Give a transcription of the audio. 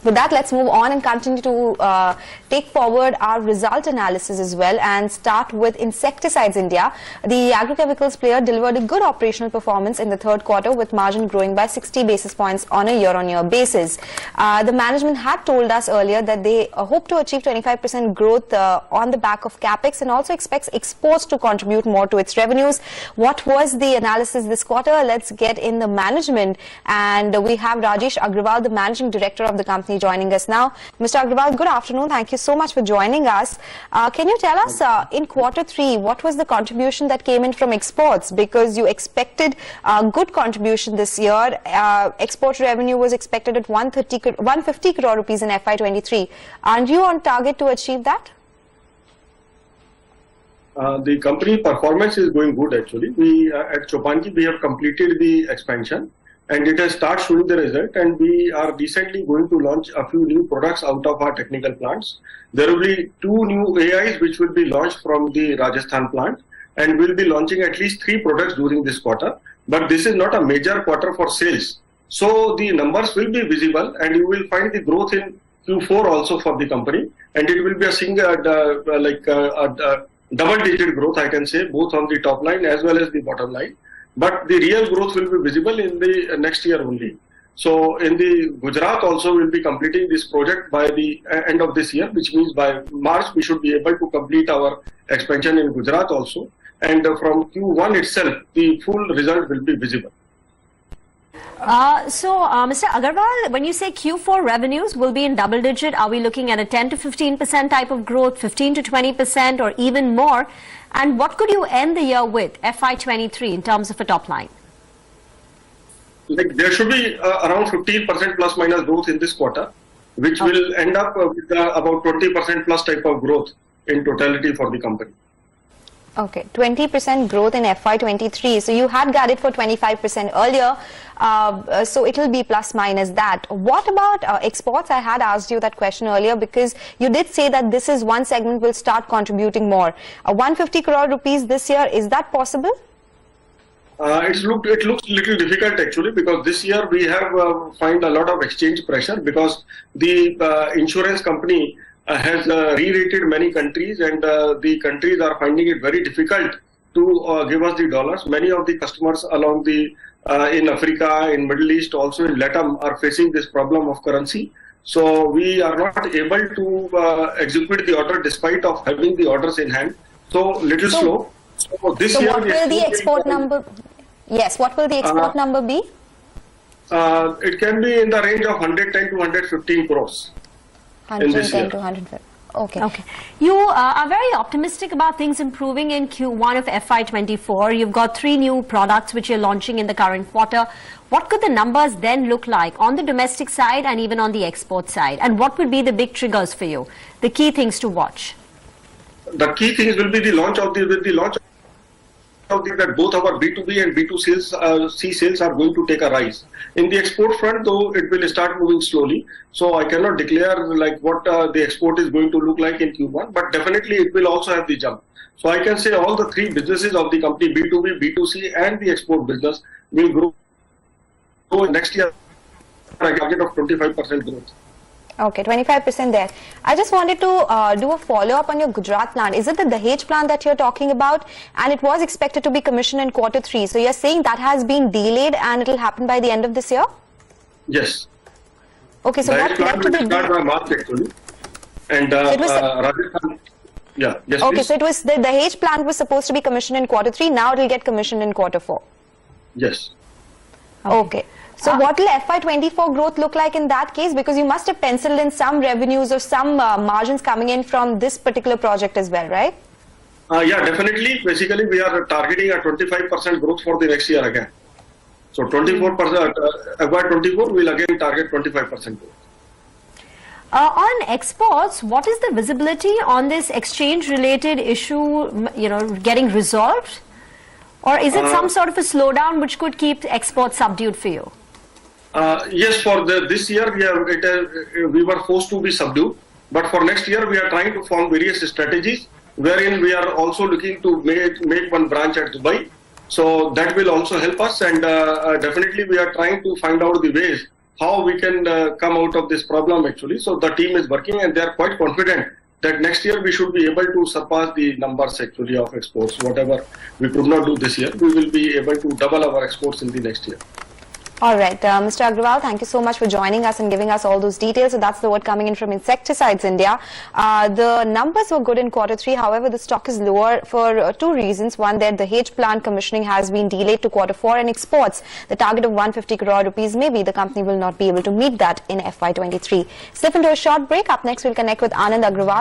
With that, let's move on and continue to take forward our result analysis as well, and start with Insecticides India. The agrochemicals player delivered a good operational performance in the third quarter, with margin growing by 60 basis points on a year-on-year basis. The management had told us earlier that they hope to achieve 25% growth on the back of capex, and also expects exports to contribute more to its revenues. What was the analysis this quarter? Let's get in the management, and we have Rajesh Aggarwal, the managing director of the company, joining us now. Mr. Aggarwal, good afternoon. Thank you so much for joining us. Can you tell us in quarter 3 what was the contribution that came in from exports? Because you expected good contribution this year. Export revenue was expected at 150 crore rupees in FY23. Aren't you on target to achieve that? The company performance is going good actually. We at Chopanki we have completed the expansion, and it has started showing the result, and we are recently going to launch a few new products out of our technical plants. There will be 2 new AIs which will be launched from the Rajasthan plant, and we'll be launching at least 3 products during this quarter. But this is not a major quarter for sales, so the numbers will be visible, and you will find the growth in Q4 also for the company, and it will be a single double-digit growth, I can say, both on the top line as well as the bottom line. But the real growth will be visible in the next year only. So in the Gujarat also we'll be completing this project by the end of this year, which means by March we should be able to complete our expansion in Gujarat also. And from Q1 itself, the full result will be visible. Mr. Aggarwal, when you say Q4 revenues will be in double digit, are we looking at a 10 to 15% type of growth, 15 to 20% or even more? And what could you end the year with, FY23, in terms of a top line? Like there should be around 15% plus minus growth in this quarter, which will end up with about 20% plus type of growth in totality for the company. Okay, 20% growth in FY23. So you had guided for 25% earlier. So it will be plus minus that. What about exports? I had asked you that question earlier, because you did say that this is one segment will start contributing more. 150 crore rupees this year, is that possible? It looks little difficult actually, because this year we have find a lot of exchange pressure, because the insurance company has re-rated many countries, and the countries are finding it very difficult to give us the dollars. Many of the customers along the in Africa, in Middle East, also in Latam are facing this problem of currency. So we are not able to execute the order despite of having the orders in hand. So little slow. So this year, what will the export number? Yes, what will the export number be? It can be in the range of 110 to 115 crores. 110 to 150. Okay. Okay. You are very optimistic about things improving in Q1 of FY24. You've got 3 new products which you're launching in the current quarter. What could the numbers then look like on the domestic side and even on the export side? And what would be the big triggers for you? The key things to watch? The key things will be the launch of that both our B2B and B2C sales are going to take a rise. In the export front, though, it will start moving slowly. So I cannot declare like what the export is going to look like in Q1, but definitely it will also have the jump. So I can say all the 3 businesses of the company, B2B, B2C and the export business, will grow next year a target of 25% growth. Okay, 25% there. I just wanted to do a follow-up on your Gujarat plant. Is it the Dahej plant that you're talking about? And it was expected to be commissioned in quarter 3. So you're saying that has been delayed and it will happen by the end of this year? Yes. Okay, so Dahej what led to the start by March actually. And Rajasthan, yeah, yes, okay, please. so it was the Dahej plant was supposed to be commissioned in quarter 3. Now it will get commissioned in quarter 4. Yes. Okay. So what will FY24 growth look like in that case? Because you must have penciled in some revenues or some margins coming in from this particular project as well, right? Yeah, definitely. Basically, we are targeting a 25% growth for the next year again. So 24%, FY24 will again target 25% growth. On exports, what is the visibility on this exchange-related issue, getting resolved? Or is it some sort of a slowdown which could keep exports subdued for you? Yes, for this year we were forced to be subdued, but for next year we are trying to form various strategies, wherein we are also looking to make one branch at Dubai. So that will also help us, and definitely we are trying to find out the ways how we can come out of this problem actually. So the team is working and they are quite confident that next year we should be able to surpass the numbers actually of exports. Whatever we could not do this year, we will be able to double our exports in the next year. All right, Mr. Aggarwal, thank you so much for joining us and giving us all those details. So that's the word coming in from Insecticides India. The numbers were good in Q3. However, the stock is lower for two reasons. One, that the Dahej plant commissioning has been delayed to Q4, and exports, the target of 150 crore rupees, maybe the company will not be able to meet that in FY23. Slip into a short break. Up next, we'll connect with Anand Agrawal.